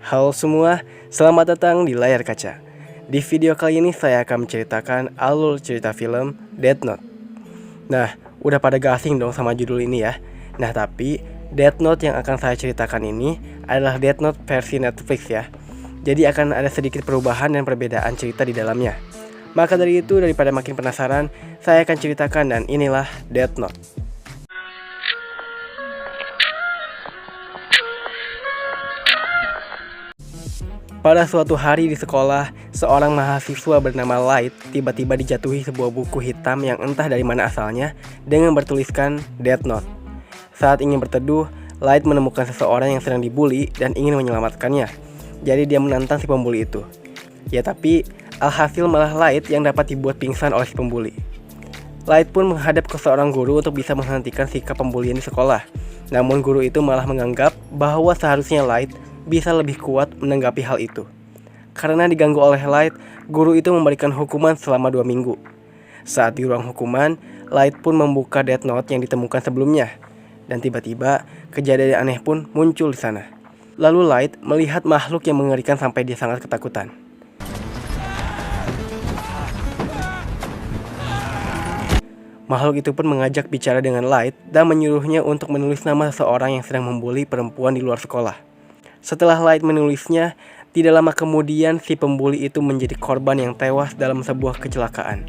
Halo semua, selamat datang di Layar Kaca. Di video kali ini saya akan menceritakan alur cerita film Death Note. Nah, udah pada gak asing dong sama judul ini ya. Nah tapi, Death Note yang akan saya ceritakan ini adalah Death Note versi Netflix ya. Jadi akan ada sedikit perubahan dan perbedaan cerita di dalamnya. Maka dari itu, daripada makin penasaran, saya akan ceritakan dan inilah Death Note. Pada suatu hari di sekolah, seorang mahasiswa bernama Light tiba-tiba dijatuhi sebuah buku hitam yang entah dari mana asalnya dengan bertuliskan Death Note. Saat ingin berteduh, Light menemukan seseorang yang sedang dibully dan ingin menyelamatkannya. Jadi dia menantang si pembuli itu. Ya tapi, alhasil malah Light yang dapat dibuat pingsan oleh si pembuli. Light pun menghadap ke seorang guru untuk bisa menghentikan sikap pembulian di sekolah. Namun guru itu malah menganggap bahwa seharusnya Light bisa lebih kuat menanggapi hal itu. Karena diganggu oleh Light, guru itu memberikan hukuman selama 2 minggu. Saat di ruang hukuman, Light pun membuka Death Note yang ditemukan sebelumnya. Dan tiba-tiba, kejadian aneh pun muncul di sana. Lalu Light melihat makhluk yang mengerikan sampai dia sangat ketakutan. Makhluk itu pun mengajak bicara dengan Light dan menyuruhnya untuk menulis nama seseorang yang sedang membuli perempuan di luar sekolah. Setelah Light menulisnya, tidak lama kemudian si pembuli itu menjadi korban yang tewas dalam sebuah kecelakaan.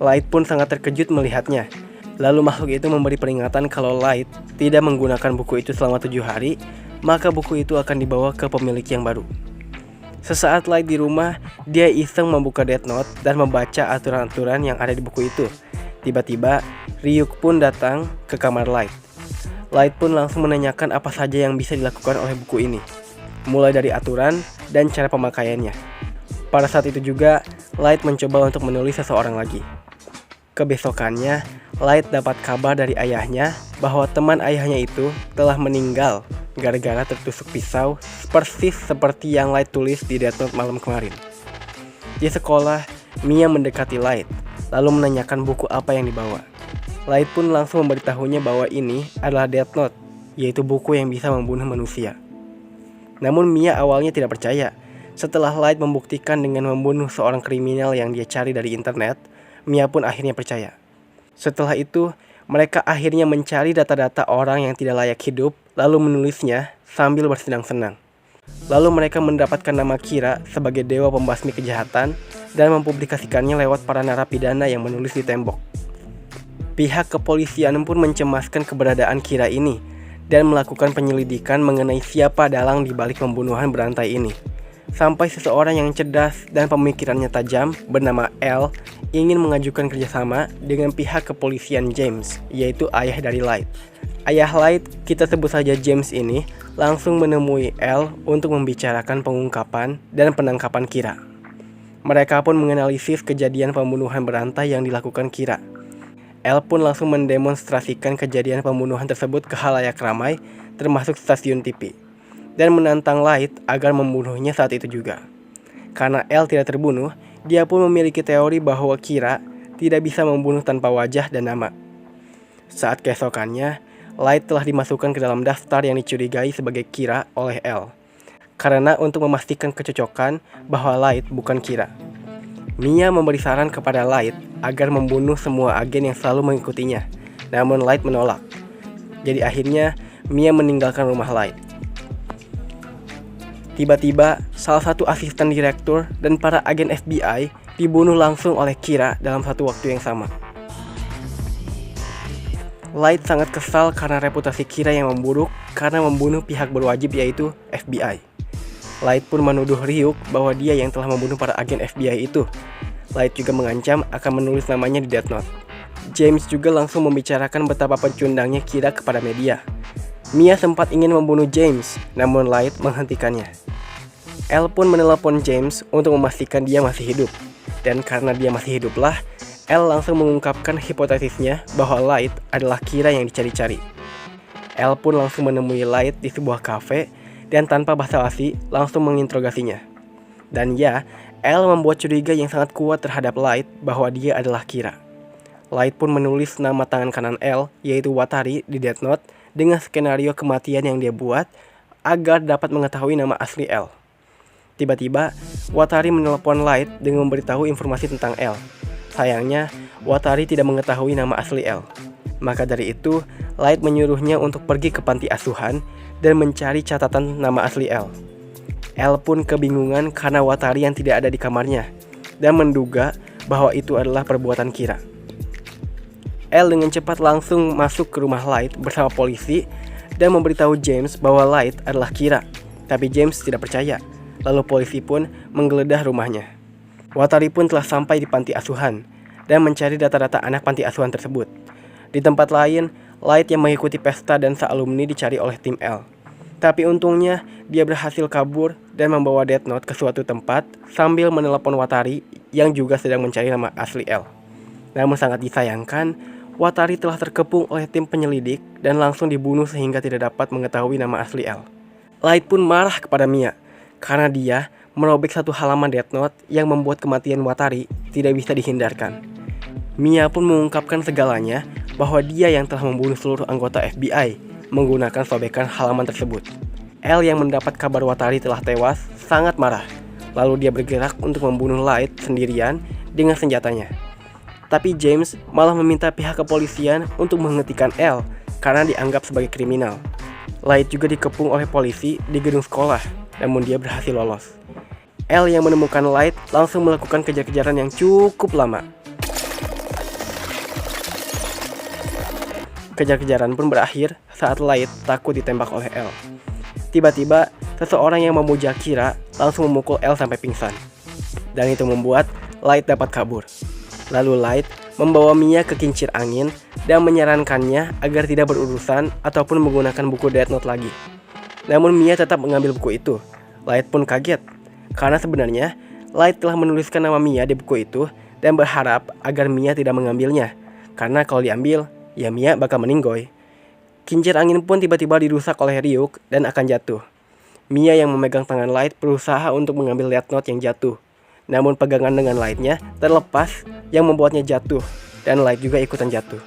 Light pun sangat terkejut melihatnya. Lalu makhluk itu memberi peringatan kalau Light tidak menggunakan buku itu selama 7 hari, maka buku itu akan dibawa ke pemilik yang baru. Sesaat Light di rumah, dia iseng membuka Death Note dan membaca aturan-aturan yang ada di buku itu. Tiba-tiba, Ryuk pun datang ke kamar Light. Light pun langsung menanyakan apa saja yang bisa dilakukan oleh buku ini, mulai dari aturan dan cara pemakaiannya. Pada saat itu juga, Light mencoba untuk menulis seseorang lagi. Kebesokannya, Light dapat kabar dari ayahnya bahwa teman ayahnya itu telah meninggal gara-gara tertusuk pisau persis seperti yang Light tulis di Death Note malam kemarin. Di sekolah, Mia mendekati Light, lalu menanyakan buku apa yang dibawa. Light pun langsung memberitahunya bahwa ini adalah Death Note, yaitu buku yang bisa membunuh manusia. Namun Mia awalnya tidak percaya. Setelah Light membuktikan dengan membunuh seorang kriminal yang dia cari dari internet, Mia pun akhirnya percaya. Setelah itu, mereka akhirnya mencari data-data orang yang tidak layak hidup, lalu menulisnya sambil bersenang-senang. Lalu mereka mendapatkan nama Kira sebagai dewa pembasmi kejahatan dan mempublikasikannya lewat para narapidana yang menulis di tembok. Pihak kepolisian pun mencemaskan keberadaan Kira ini dan melakukan penyelidikan mengenai siapa dalang di balik pembunuhan berantai ini. Sampai seseorang yang cerdas dan pemikirannya tajam bernama L ingin mengajukan kerjasama dengan pihak kepolisian James, yaitu ayah dari Light. Ayah Light, kita sebut saja James ini, langsung menemui L untuk membicarakan pengungkapan dan penangkapan Kira. Mereka pun menganalisis kejadian pembunuhan berantai yang dilakukan Kira. L pun langsung mendemonstrasikan kejadian pembunuhan tersebut ke khalayak ramai, termasuk stasiun TV, dan menantang Light agar membunuhnya saat itu juga. Karena L tidak terbunuh, dia pun memiliki teori bahwa Kira tidak bisa membunuh tanpa wajah dan nama. Saat keesokannya, Light telah dimasukkan ke dalam daftar yang dicurigai sebagai Kira oleh L, karena untuk memastikan kecocokan bahwa Light bukan Kira. Mia memberi saran kepada Light agar membunuh semua agen yang selalu mengikutinya, namun Light menolak. Jadi akhirnya Mia meninggalkan rumah Light. Tiba-tiba, salah satu asisten direktur dan para agen FBI dibunuh langsung oleh Kira dalam satu waktu yang sama. Light sangat kesal karena reputasi Kira yang memburuk karena membunuh pihak berwajib yaitu FBI. Light pun menuduh Ryuk bahwa dia yang telah membunuh para agen FBI itu. Light juga mengancam akan menulis namanya di Death Note. James juga langsung membicarakan betapa pecundangnya Kira kepada media. Mia sempat ingin membunuh James, namun Light menghentikannya. L pun menelepon James untuk memastikan dia masih hidup. Dan karena dia masih hiduplah, L langsung mengungkapkan hipotesisnya bahwa Light adalah Kira yang dicari-cari. L pun langsung menemui Light di sebuah kafe dan tanpa basa-basi langsung menginterogasinya. Dan ya, L membuat curiga yang sangat kuat terhadap Light bahwa dia adalah Kira. Light pun menulis nama tangan kanan L, yaitu Watari, di Death Note dengan skenario kematian yang dia buat agar dapat mengetahui nama asli L. Tiba-tiba, Watari menelpon Light dengan memberitahu informasi tentang L. Sayangnya, Watari tidak mengetahui nama asli L. Maka dari itu, Light menyuruhnya untuk pergi ke panti asuhan dan mencari catatan nama asli L. L pun kebingungan karena Watari yang tidak ada di kamarnya dan menduga bahwa itu adalah perbuatan Kira. L dengan cepat langsung masuk ke rumah Light bersama polisi dan memberitahu James bahwa Light adalah Kira. Tapi James tidak percaya. Lalu polisi pun menggeledah rumahnya. Watari pun telah sampai di panti asuhan dan mencari data-data anak panti asuhan tersebut. Di tempat lain, Light yang mengikuti pesta dan alumni dicari oleh tim L. Tapi untungnya, dia berhasil kabur dan membawa Death Note ke suatu tempat sambil menelepon Watari yang juga sedang mencari nama asli L. Namun sangat disayangkan, Watari telah terkepung oleh tim penyelidik dan langsung dibunuh sehingga tidak dapat mengetahui nama asli L. Light pun marah kepada Mia karena dia merobek satu halaman Death Note yang membuat kematian Watari tidak bisa dihindarkan. Mia pun mengungkapkan segalanya bahwa dia yang telah membunuh seluruh anggota FBI menggunakan sobekan halaman tersebut. L yang mendapat kabar Watari telah tewas sangat marah. Lalu dia bergerak untuk membunuh Light sendirian dengan senjatanya. Tapi James malah meminta pihak kepolisian untuk menghentikan L karena dianggap sebagai kriminal. Light juga dikepung oleh polisi di gedung sekolah. Namun dia berhasil lolos. L yang menemukan Light langsung melakukan kejar-kejaran yang cukup lama. Kejar-kejaran pun berakhir saat Light takut ditembak oleh L. Tiba-tiba, seseorang yang memuja Kira langsung memukul L sampai pingsan. Dan itu membuat Light dapat kabur. Lalu Light membawa Mia ke kincir angin dan menyarankannya agar tidak berurusan ataupun menggunakan buku Death Note lagi. Namun Mia tetap mengambil buku itu. Light pun kaget, karena sebenarnya Light telah menuliskan nama Mia di buku itu dan berharap agar Mia tidak mengambilnya. Karena kalau diambil, ya Mia bakal meninggoy. Kincir angin pun tiba-tiba dirusak oleh Ryuk dan akan jatuh. Mia yang memegang tangan Light berusaha untuk mengambil Death Note yang jatuh. Namun pegangan dengan Light-nya terlepas yang membuatnya jatuh, dan Light juga ikutan jatuh.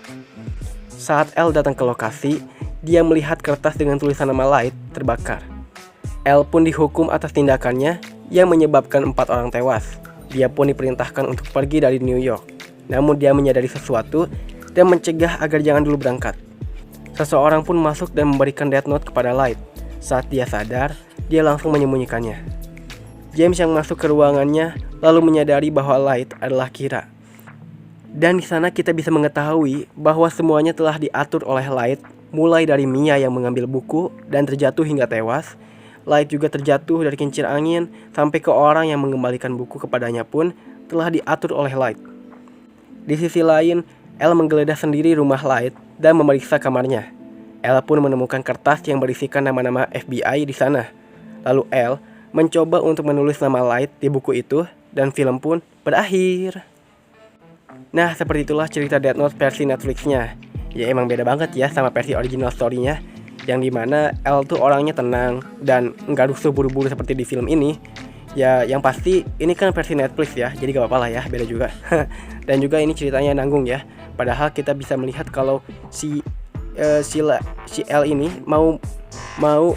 Saat L datang ke lokasi, dia melihat kertas dengan tulisan nama Light terbakar. L pun dihukum atas tindakannya yang menyebabkan 4 orang tewas. Dia pun diperintahkan untuk pergi dari New York. Namun dia menyadari sesuatu dan mencegah agar jangan dulu berangkat. Seseorang pun masuk dan memberikan Death Note kepada Light. Saat dia sadar, dia langsung menyembunyikannya. James yang masuk ke ruangannya lalu menyadari bahwa Light adalah Kira. Dan di sana kita bisa mengetahui bahwa semuanya telah diatur oleh Light, mulai dari Mia yang mengambil buku dan terjatuh hingga tewas. Light juga terjatuh dari kincir angin sampai ke orang yang mengembalikan buku kepadanya pun telah diatur oleh Light. Di sisi lain, L menggeledah sendiri rumah Light dan memeriksa kamarnya. L pun menemukan kertas yang berisikan nama-nama FBI di sana. Lalu L mencoba untuk menulis nama Light di buku itu dan film pun berakhir. Nah, seperti itulah cerita Death Note versi Netflix-nya. Ya emang beda banget ya sama versi original story-nya, yang dimana L tuh orangnya tenang dan nggak rusuh buru-buru seperti di film ini. Ya yang pasti ini kan versi Netflix ya, jadi gak apa-apa lah ya, beda juga. Dan juga ini ceritanya nanggung ya. Padahal kita bisa melihat kalau si L ini mau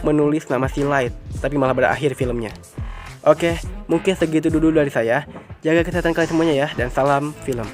menulis nama si Light, tapi malah berakhir filmnya. Oke, mungkin segitu dulu dari saya. Jaga kesehatan kalian semuanya ya, dan salam film.